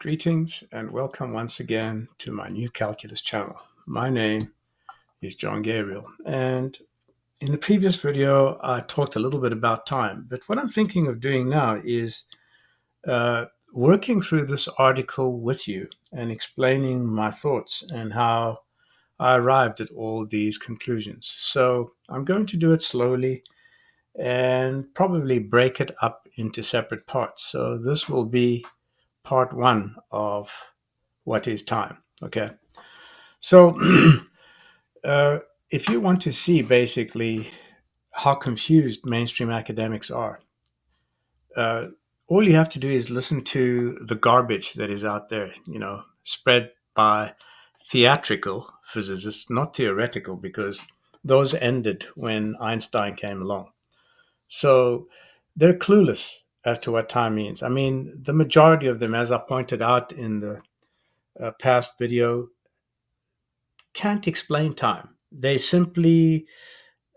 Greetings and welcome once again to my new calculus channel. My name is John Gabriel, and in the previous video I talked a little bit about time, but what I'm thinking of doing now is working through this article with you and explaining my thoughts and how I arrived at all these conclusions. So I'm going to do it slowly and probably break it up into separate parts. So this will be part one of what is time. Okay. So uh, if you want to see basically how confused mainstream academics are, uh, all you have to do is listen to the garbage that is out there, spread by theatrical physicists, not theoretical, because those ended when Einstein came along. So they're clueless as to what time means. I mean, the majority of them, as I pointed out in the past video, can't explain time. They simply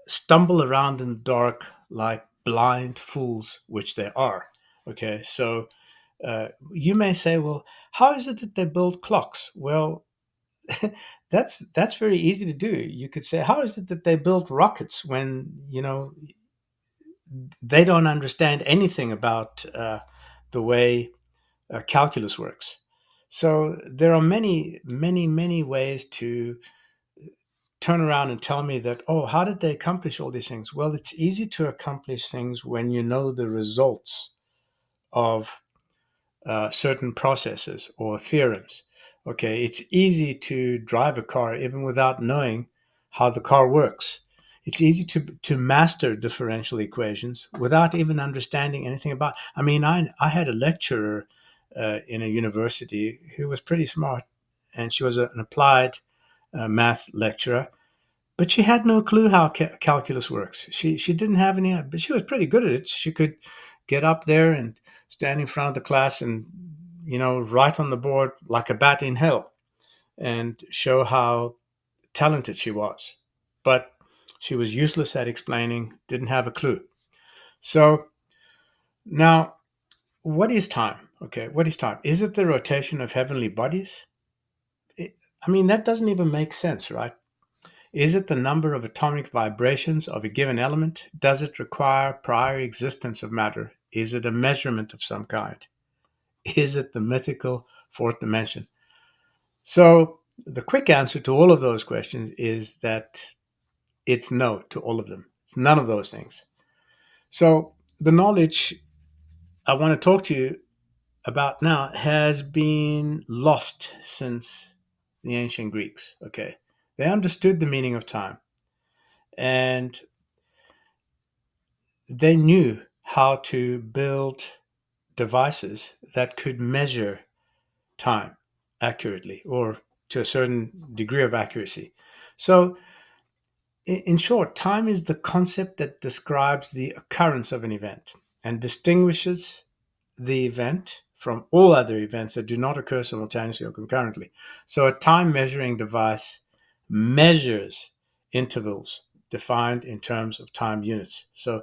stumble around in the dark like blind fools, which they are. Okay, so you may say, well, how is it that they build clocks? Well, that's very easy to do. You could say, how is it that they build rockets when they don't understand anything about the way calculus works? So there are many, many, many ways to turn around and tell me that, oh, how did they accomplish all these things? Well, it's easy to accomplish things when you know the results of certain processes or theorems. Okay, it's easy to drive a car even without knowing how the car works. It's easy to master differential equations without even understanding anything about. I mean, I had a lecturer in a university who was pretty smart, and she was an applied math lecturer, but she had no clue how calculus works. She didn't have any, but she was pretty good at it. She could get up there and stand in front of the class and write on the board like a bat in hell and show how talented she was. But she was useless at explaining, didn't have a clue. So now, what is time? Okay, what is time? Is it the rotation of heavenly bodies? I mean, that doesn't even make sense, right? Is it the number of atomic vibrations of a given element? Does it require prior existence of matter? Is it a measurement of some kind? Is it the mythical fourth dimension? So, the quick answer to all of those questions is that it's no to all of them. It's none of those things. So, the knowledge I want to talk to you about now has been lost since the ancient Greeks. Okay. They understood the meaning of time, and they knew how to build devices that could measure time accurately or to a certain degree of accuracy. So, in short, time is the concept that describes the occurrence of an event and distinguishes the event from all other events that do not occur simultaneously or concurrently. So, a time measuring device measures intervals defined in terms of time units. So,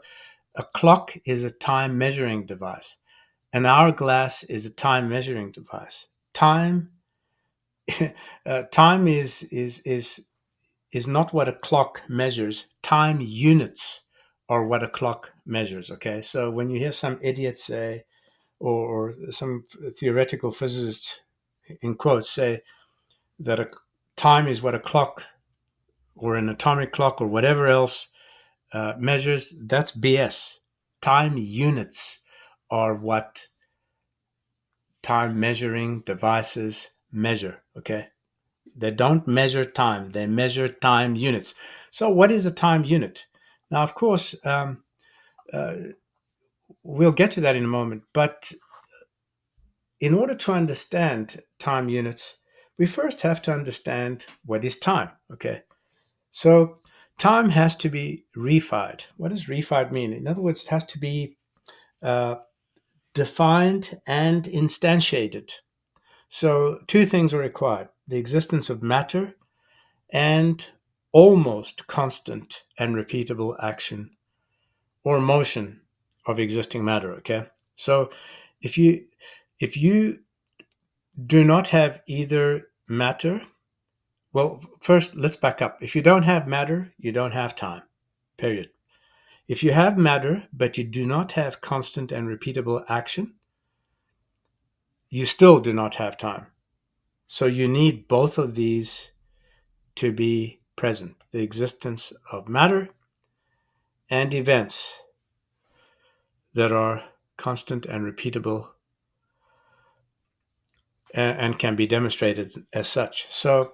a clock is a time measuring device. An hourglass is a time measuring device. Time, time is not what a clock measures. Time units are what a clock measures. Okay, so when you hear some idiot say, or some theoretical physicist in quotes say that a time is what a clock or an atomic clock or whatever else measures, that's BS. Time units are what time measuring devices measure. Okay, they don't measure time; they measure time units. So, what is a time unit? Now, of course, uh, we'll get to that in a moment. But in order to understand time units, we first have to understand what is time. Okay, so time has to be reified. What does reified mean? In other words, it has to be uh, defined and instantiated. So, two things are required: the existence of matter and almost constant and repeatable action or motion of existing matter. Okay, so if you if you do not have either matter. Well, first, let's back up. If you don't have matter, you don't have time, period. If you have matter, but you do not have constant and repeatable action, you still do not have time. So you need both of these to be present, the existence of matter and events that are constant and repeatable and can be demonstrated as such. So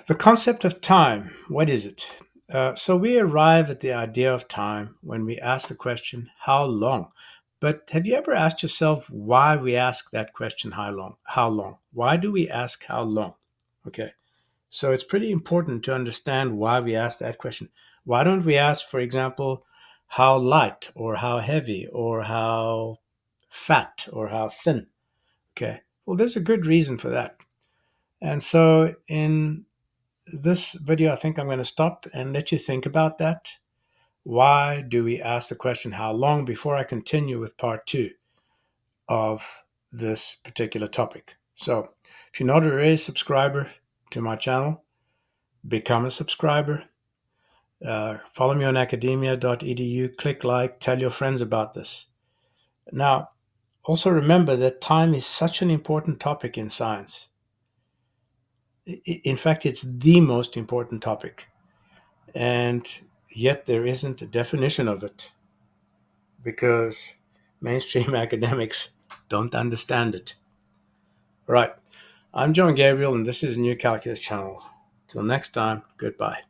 the concept of time, what is it? So we arrive at the idea of time when we ask the question, how long? But have you ever asked yourself why we ask that question, how long? How long? Why do we ask how long? Okay. So it's pretty important to understand why we ask that question. Why don't we ask, for example, how light or how heavy or how fat or how thin? Okay. Well, there's a good reason for that. And so in this video, I think I'm going to stop and let you think about that. Why do we ask the question, how long, before I continue with part two of this particular topic? So if you're not already a subscriber to my channel, become a subscriber. Follow me on academia.edu, click like, tell your friends about this. Now, also remember that time is such an important topic in science. In fact, it's the most important topic. And yet there isn't a definition of it because mainstream academics don't understand it. All right. I'm John Gabriel, and this is a New Calculus Channel. Till next time, goodbye.